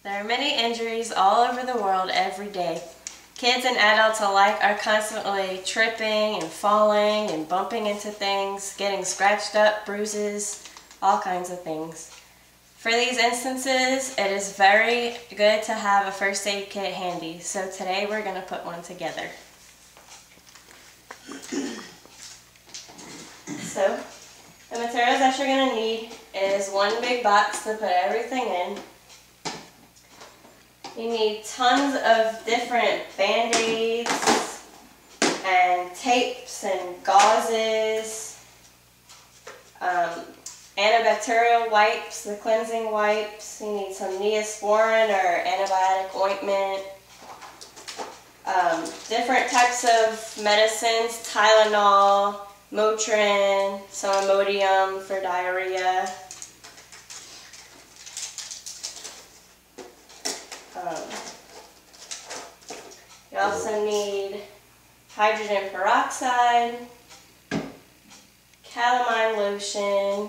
There are many injuries all over the world every day. Kids and adults alike are constantly tripping and falling and bumping into things, getting scratched up, bruises, all kinds of things. For these instances, it is very good to have a first aid kit handy, so today we're going to put one together. So, the materials that you're going to need is one big box to put everything in. You need tons of different band-aids and tapes and gauzes, antibacterial wipes, the cleansing wipes. You need some Neosporin or antibiotic ointment, different types of medicines, Tylenol, Motrin, some Imodium for diarrhea. You also need hydrogen peroxide, calamine lotion,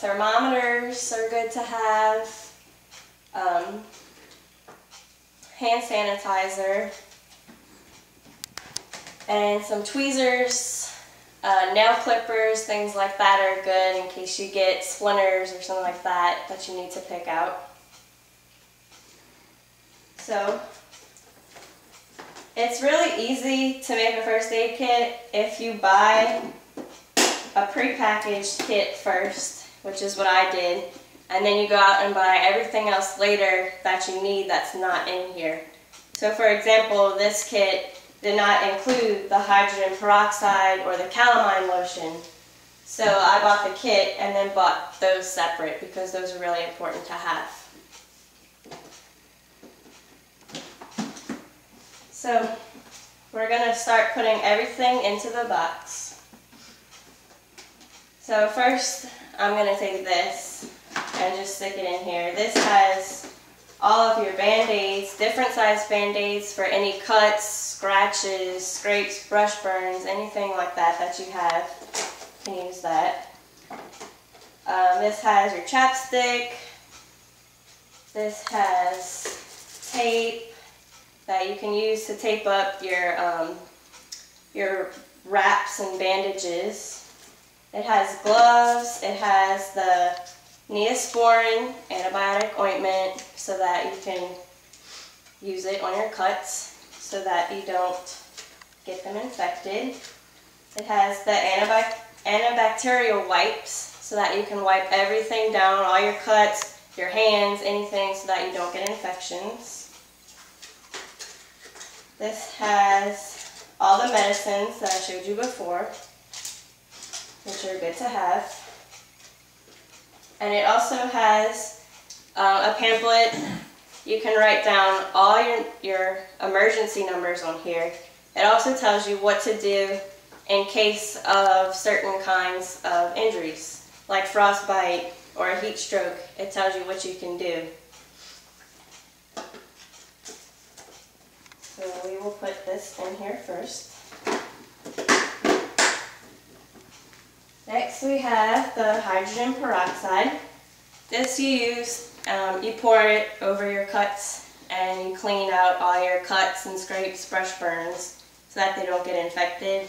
thermometers are good to have, hand sanitizer, and some tweezers, nail clippers, things like that are good in case you get splinters or something like that you need to pick out. So, it's really easy to make a first aid kit if you buy a prepackaged kit first, which is what I did, and then you go out and buy everything else later that you need that's not in here. So for example, this kit did not include the hydrogen peroxide or the calamine lotion. So I bought the kit and then bought those separate because those are really important to have. So we're going to start putting everything into the box. So first I'm going to take this and just stick it in here. This has all of your band-aids, different size band-aids for any cuts, scratches, scrapes, brush burns, anything like that you have. You can use that. This has your chapstick. This has tape that you can use to tape up your wraps and bandages. It has gloves. It has the Neosporin antibiotic ointment so that you can use it on your cuts so that you don't get them infected. It has the antibacterial wipes so that you can wipe everything down, all your cuts, your hands, anything, so that you don't get infections. This has all the medicines that I showed you before, which are good to have. And it also has a pamphlet. You can write down all your emergency numbers on here. It also tells you what to do in case of certain kinds of injuries, like frostbite or a heat stroke. It tells you what you can do. So we will put this in here first. Next we have the hydrogen peroxide. This you use, you pour it over your cuts and you clean out all your cuts and scrapes, brush burns, so that they don't get infected.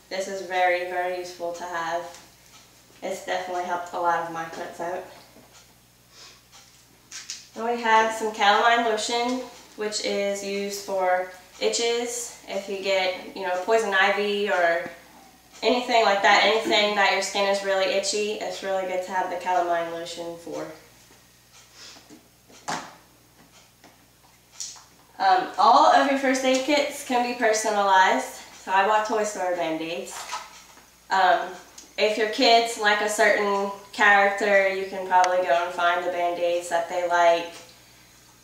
This is very, very useful to have. It's definitely helped a lot of my cuts out. Then we have some calamine lotion, which is used for itches. If you get, poison ivy or anything like that, anything that your skin is really itchy, it's really good to have the calamine lotion for. All of your first aid kits can be personalized, so I bought Toy Store Band-Aids. If your kids like a certain character, you can probably go and find the Band-Aids that they like.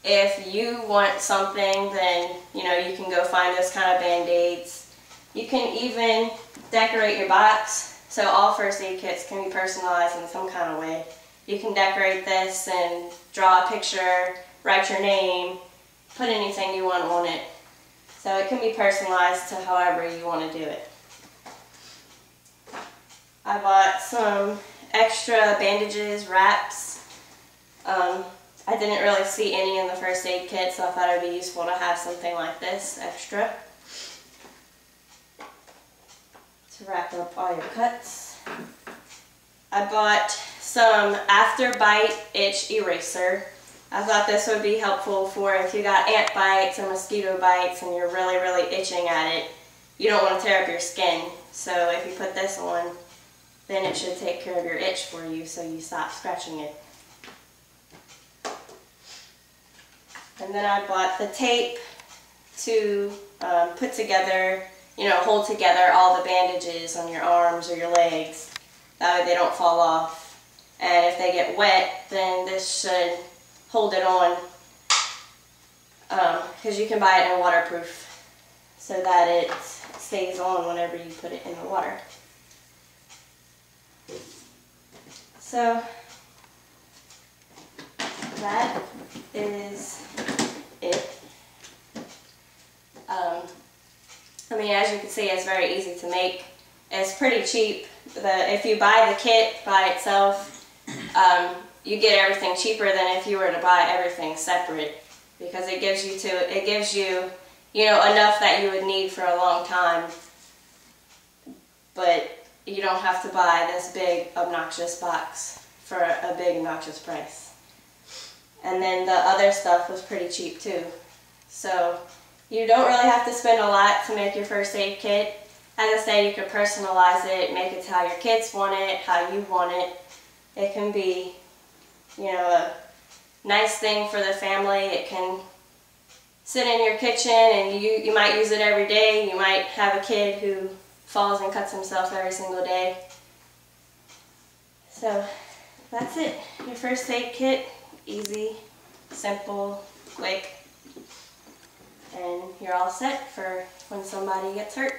If you want something, then you can go find those kind of Band-Aids. You can even decorate your box, so all first aid kits can be personalized in some kind of way. You can decorate this and draw a picture, write your name, put anything you want on it. So it can be personalized to however you want to do it. I bought some extra bandages, wraps. I didn't really see any in the first aid kit, so I thought it would be useful to have something like this extra to wrap up all your cuts. I bought some After Bite Itch Eraser. I thought this would be helpful for if you got ant bites or mosquito bites and you're really, really itching at it. You don't want to tear up your skin. So if you put this on, then it should take care of your itch for you so you stop scratching it. And then I bought the tape to put together, hold together all the bandages on your arms or your legs. That way they don't fall off. And if they get wet, then this should hold it on, because you can buy it in waterproof so that it stays on whenever you put it in the water. So that is it. I mean, as you can see, it's very easy to make. It's pretty cheap. If you buy the kit by itself, you get everything cheaper than if you were to buy everything separate, because it gives you enough that you would need for a long time, but you don't have to buy this big obnoxious box for a big obnoxious price. And then the other stuff was pretty cheap too. So you don't really have to spend a lot to make your first aid kit. As I said, you can personalize it, make it how your kids want it, how you want it. It can be, a nice thing for the family. It can sit in your kitchen and you might use it every day. You might have a kid who falls and cuts himself every single day. So that's it. Your first aid kit. Easy, simple, quick, and you're all set for when somebody gets hurt.